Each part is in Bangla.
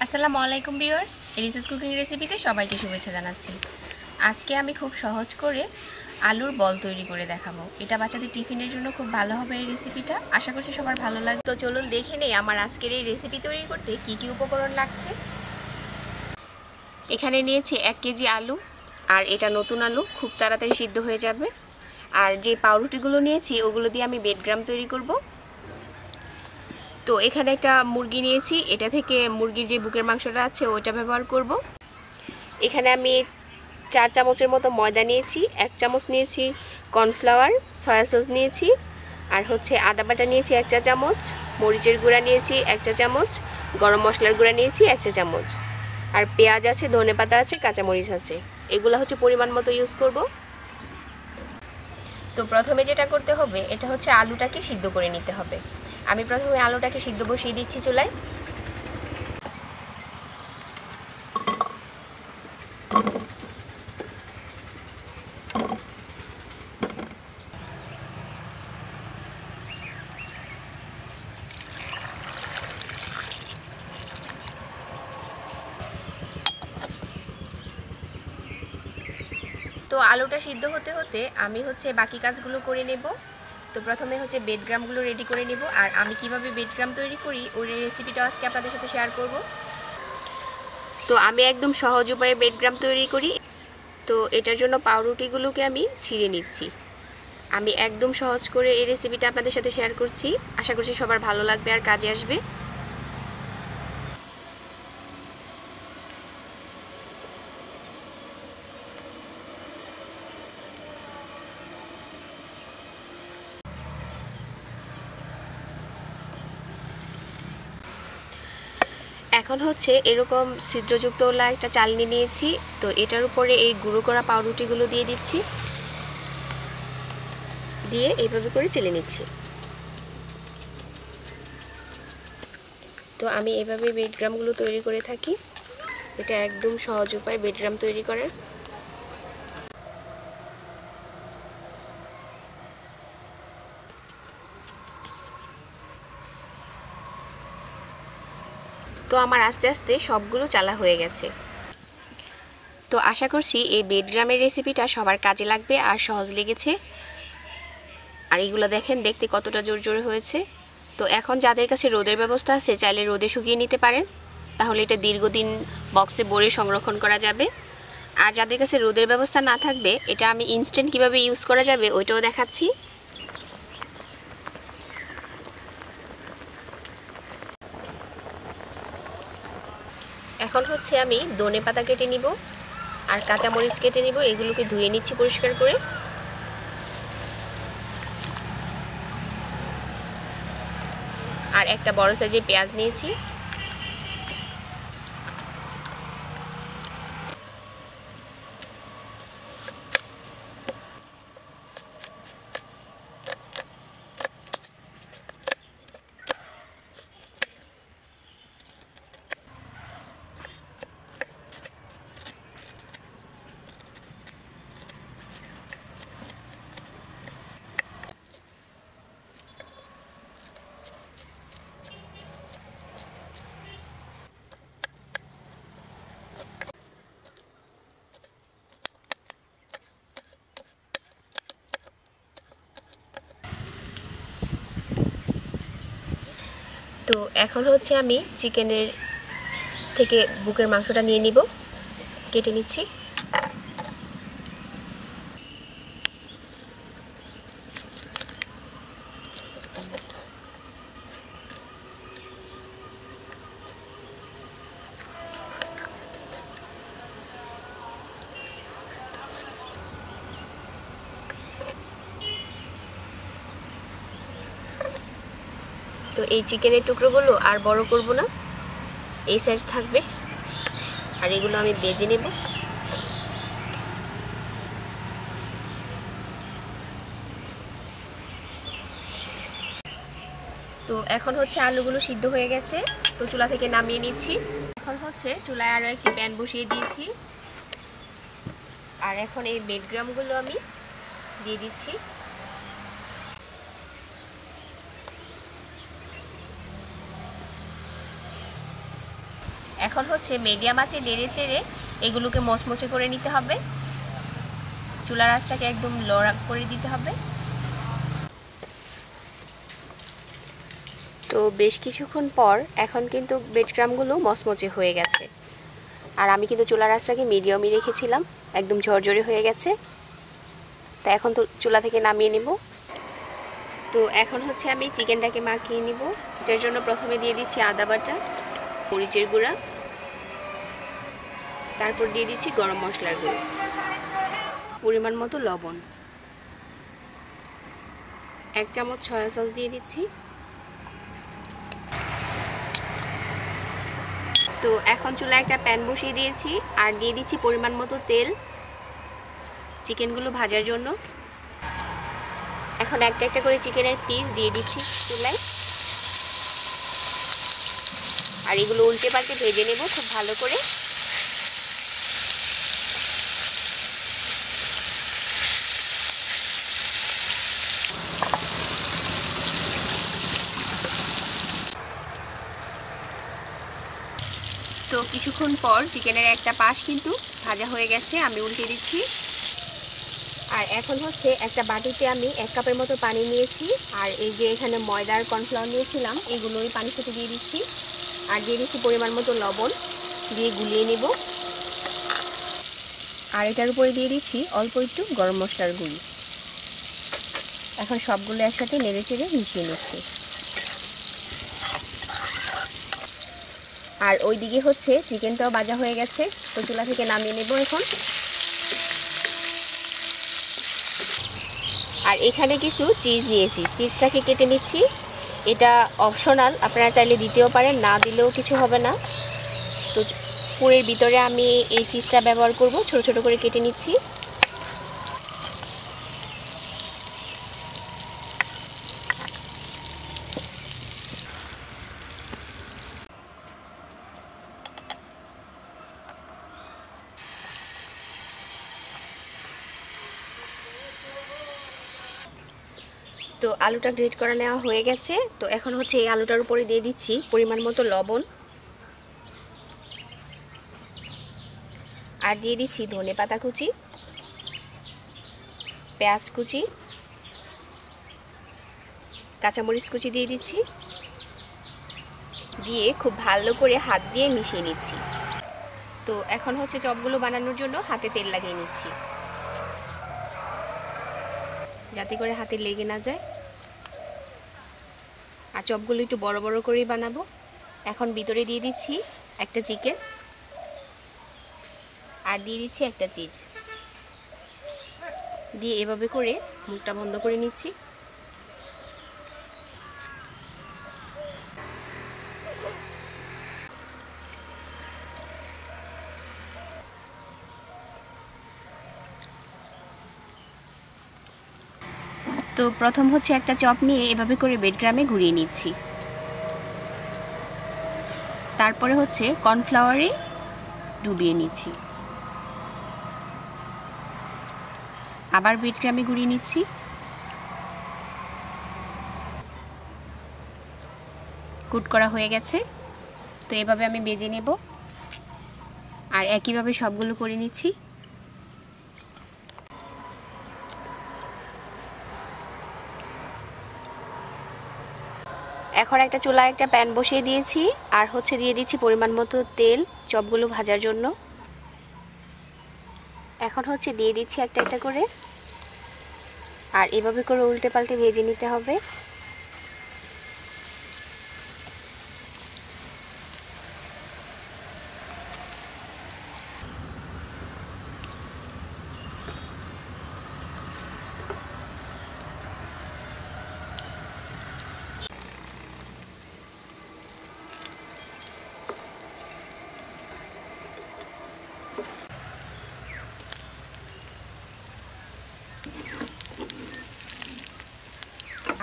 আসসালামু আলাইকুম ভিউয়ার্স, এলিসাস কুকিং রেসিপিতে সবাইকে শুভেচ্ছা জানাচ্ছি। আজকে আমি খুব সহজ করে আলুর বল তৈরি করে দেখাবো। এটা বাচ্চাদের টিফিনের জন্য খুব ভালো হবে এই রেসিপিটা। আশা করছি সবার ভালো লাগবে। তো চলুন দেখে নেই আমার আজকের এই রেসিপি তৈরি করতে কি কি উপকরণ লাগছে। এখানে নিয়েছি 1 কেজি আলু, আর এটা নতুন আলু, খুব তাড়াতাড়ি সিদ্ধ হয়ে যাবে। আর যে পাউরুটিগুলো নিয়েছি ওগুলো দিয়ে আমি বেডগ্রাম তৈরি করব। তো এখানে একটা মুরগি নিয়েছি, এটা থেকে মুরগির যে বুকের মাংসটা আছে ওইটা ব্যবহার করব। এখানে আমি 4 চামচের মতো ময়দা নিয়েছি, 1 চামচ নিয়েছি কর্নফ্লাওয়ার, সয়া সস নিয়েছি, আর আদা বাটা নিয়েছি 1 চা চামচ, মরিচের গুঁড়া নিয়েছি 1 চা চামচ, গরম মশলার গুঁড়া নিয়েছি 1 চা চামচ, আর পেঁয়াজ আছে, ধনেপাতা আছে, কাঁচামরিচ আছে। এগুলো পরিমাণ মতো ইউজ করব। তো প্রথমে যেটা করতে হবে এটা আলুটাকে সিদ্ধ করে নিতে হবে। আমি প্রথমে আলুটাকে সিদ্ধ বসিয়ে দিচ্ছি চুলায়। তো আলুটা সিদ্ধ হতে হতে আমি বাকি কাজগুলো করে নেব। তো প্রথমে বেডগ্রামগুলো রেডি করে নেব, আর আমি কিভাবে বেডগ্রাম তৈরি করি ওই রেসিপিটা আজকে আপনাদের সাথে শেয়ার করব। তো আমি একদম সহজ উপায়ে বেডগ্রাম তৈরি করি। তো এটার জন্য পাউরুটিগুলোকে আমি ছিঁড়ে নিচ্ছি। আমি একদম সহজ করে এই রেসিপিটা আপনাদের সাথে শেয়ার করছি। আশা করছি সবার ভালো লাগবে আর কাজে আসবে। এখন এরকম ছিদ্রযুক্ত একটা চালনি নিয়েছি। তো এটার উপরে এই গুঁড়ো করা পাউরুটিগুলো দিয়ে দিচ্ছি, দিয়ে এইভাবে করে চেলে নিচ্ছি। তো আমি এভাবে বেডগ্রামগুলো তৈরি করে থাকি। এটা একদম সহজ উপায় বেডগ্রাম তৈরি করার। তো আমার আস্তে আস্তে সবগুলো চালা হয়ে গেছে। তো আশা করছি এই বেডগ্রামের রেসিপিটা সবার কাজে লাগবে আর সহজ লেগেছে। আর এগুলো দেখেন দেখতে কতটা জোর জোরে হয়েছে। তো এখন যাদের কাছে রোদের ব্যবস্থা আছে চাইলে রোদে শুকিয়ে নিতে পারেন, তাহলে এটা দীর্ঘদিন বক্সে ভরে সংরক্ষণ করা যাবে। আর যাদের কাছে রোদের ব্যবস্থা না থাকবে, এটা আমি ইনস্ট্যান্ট কিভাবে ইউজ করা যাবে ওইটাও দেখাচ্ছি। এখন আমি ধনেপাতা কেটে নিব আর কাঁচামরিচ কেটে নিব। এগুলোকে ধুয়ে নিচ্ছি পরিষ্কার করে। আর একটা বড় সাইজের পেঁয়াজ নিয়েছি। তো এখন আমি চিকেনের থেকে বুকের মাংসটা নিয়ে নিব, কেটে নিচ্ছি। তো এই চিকেনের টুকরোগুলো আর বড় করব না, এই সাইজ থাকবে। আর এগুলো আমি ভেজে নেব। তো এখন আলুগুলো সিদ্ধ হয়ে গেছে। তো চুলা থেকে নামিয়ে নিচ্ছি। এখন চুলায় আরও একটি প্যান বসিয়ে দিয়েছি, আর এখন এই বেডগ্রামগুলো আমি দিয়ে দিচ্ছি। এখন হচ্ছে মিডিয়াম আঁচে নেড়ে চেড়ে এগুলোকে মচমচে করে নিতে হবে। চুলার আঁচটাকে একদম লড়া করে দিতে হবে। তো বেশ কিছুক্ষণ পর এখন কিন্তু বেডক্রামগুলো মচমচে হয়ে গেছে। আর আমি কিন্তু চুলার আঁচটাকে মিডিয়ামই রেখেছিলাম, একদম ঝরঝরে হয়ে গেছে। তা এখন তো চুলা থেকে নামিয়ে নেব। তো এখন হচ্ছে আমি চিকেনটাকে মাখিয়ে নিব। এটার জন্য প্রথমে দিয়ে দিচ্ছি আদা বাটা, মরিচের গুঁড়া, তারপর দিয়ে দিচ্ছি গরম মশলার গুঁড়ো, পরিমাণ মতো লবণ, 1 চামচ সয়া সস দিয়ে দিচ্ছি। তো এখন চুলায় একটা প্যান বসিয়ে দিয়েছি আর দিয়ে দিচ্ছি পরিমাণ মতো তেল চিকেনগুলো ভাজার জন্য। এখন একটা একটা করে চিকেনের পিস দিয়ে দিচ্ছি চুলায়, আর এগুলো উল্টে পাল্টে ভেজে নেব খুব ভালো করে। তো কিছুক্ষণ পর চিকেনের একটা পাশ কিন্তু ভাজা হয়ে গেছে, আমি উল্টে দিচ্ছি। আর এখন হচ্ছে একটা বাটিতে আমি 1 কাপের মতো পানি নিয়েছি, আর এই যে এখানে ময়দার কর্নফ্লাওয়ার নিয়েছিলাম এগুলো ওই পানির সাথে দিয়ে দিচ্ছি। আর দিয়ে দিচ্ছি পরিমাণ মতো লবণ, দিয়ে গুলিয়ে নেব। আর এটার উপরে দিয়ে দিচ্ছি অল্প একটু গরম মশলার গুঁড়ি। এখন সবগুলো একসাথে নেড়ে চেড়ে মিশিয়ে নিচ্ছি। আর ওইদিকে হচ্ছে চিকেনটাও ভাজা হয়ে গেছে, তো চুলা থেকে নামিয়ে নেব এখন। আর এখানে কিছু চিজ নিয়েছি, চিজটাকে কেটে নিচ্ছি। এটা অপশনাল, আপনারা চাইলে দিতেও পারেন, না দিলেও কিছু হবে না। তো পুরের ভিতরে আমি এই চিজটা ব্যবহার করব, ছোট ছোট করে কেটে নিচ্ছি। তো আলুটা গ্রেট করা নেওয়া হয়ে গেছে। তো এখন হচ্ছে এই আলুটার উপরে দিয়ে দিচ্ছি পরিমাণ মতো লবণ, আর দিয়ে দিচ্ছি ধনেপাতা কুচি, পেঁয়াজ কুচি, কাঁচামরিচ কুচি দিয়ে দিচ্ছি। দিয়ে খুব ভালো করে হাত দিয়ে মিশিয়ে নিচ্ছি। তো এখন হচ্ছে চপগুলো বানানোর জন্য হাতে তেল লাগিয়ে নিচ্ছি, যাতে করে হাতে লেগে না যায়। আর চপগুলো একটু বড় বড় করেই বানাবো। এখন ভিতরে দিয়ে দিচ্ছি একটা চিকেন, আর দিয়ে দিচ্ছি একটা চিজ, দিয়ে এভাবে করে মুখটা বন্ধ করে নিচ্ছি। তো প্রথম হচ্ছে একটা চপ নিয়ে এভাবে করে বেডগ্রামে ঘুরিয়ে নিচ্ছি। তারপরে হচ্ছে কর্নফ্লাওয়ারে ডুবিয়ে নিচ্ছি, আবার বেডগ্রামে ঘুরিয়ে নিচ্ছি। কুট করা হয়ে গেছে। তো এভাবে আমি বেজে নেব, আর একইভাবে সবগুলো করে নিচ্ছি। এখন একটা চুলায় একটা প্যান বসিয়ে দিয়েছি, আর হচ্ছে দিয়ে দিচ্ছি পরিমাণ মতো তেল চপগুলো ভাজার জন্য। এখন হচ্ছে দিয়ে দিচ্ছি একটা একটা করে, আর এভাবে করে উল্টে পাল্টে ভেজে নিতে হবে।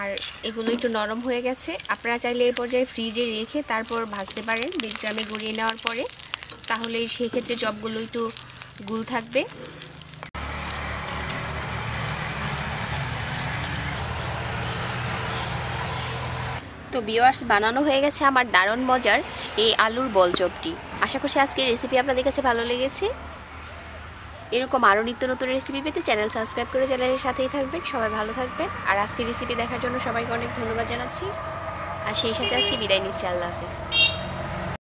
আর এগুলো একটু নরম হয়ে গেছে, আপনারা চাইলে এই পর্যায়ে ফ্রিজে রেখে তারপর ভাজতে পারেন বেডগ্রামে গড়িয়ে নেওয়ার পরে, তাহলে সেক্ষেত্রে চপগুলো একটু গুল থাকবে। তো ভিউয়ার্স, বানানো হয়ে গেছে আমার দারুণ মজার এই আলুর বল চপটি। আশা করছি আজকের রেসিপি আপনাদের কাছে ভালো লেগেছে। এরকম আরও নিত্য নতুন রেসিপি পেতে চ্যানেল সাবস্ক্রাইব করে চ্যানেলের সাথেই থাকবেন। সবাই ভালো থাকবেন। আর আজকের রেসিপি দেখার জন্য সবাইকে অনেক ধন্যবাদ জানাচ্ছি। আর সেই সাথে আজকে বিদায় নিচ্ছি। আল্লাহ হাফেজ।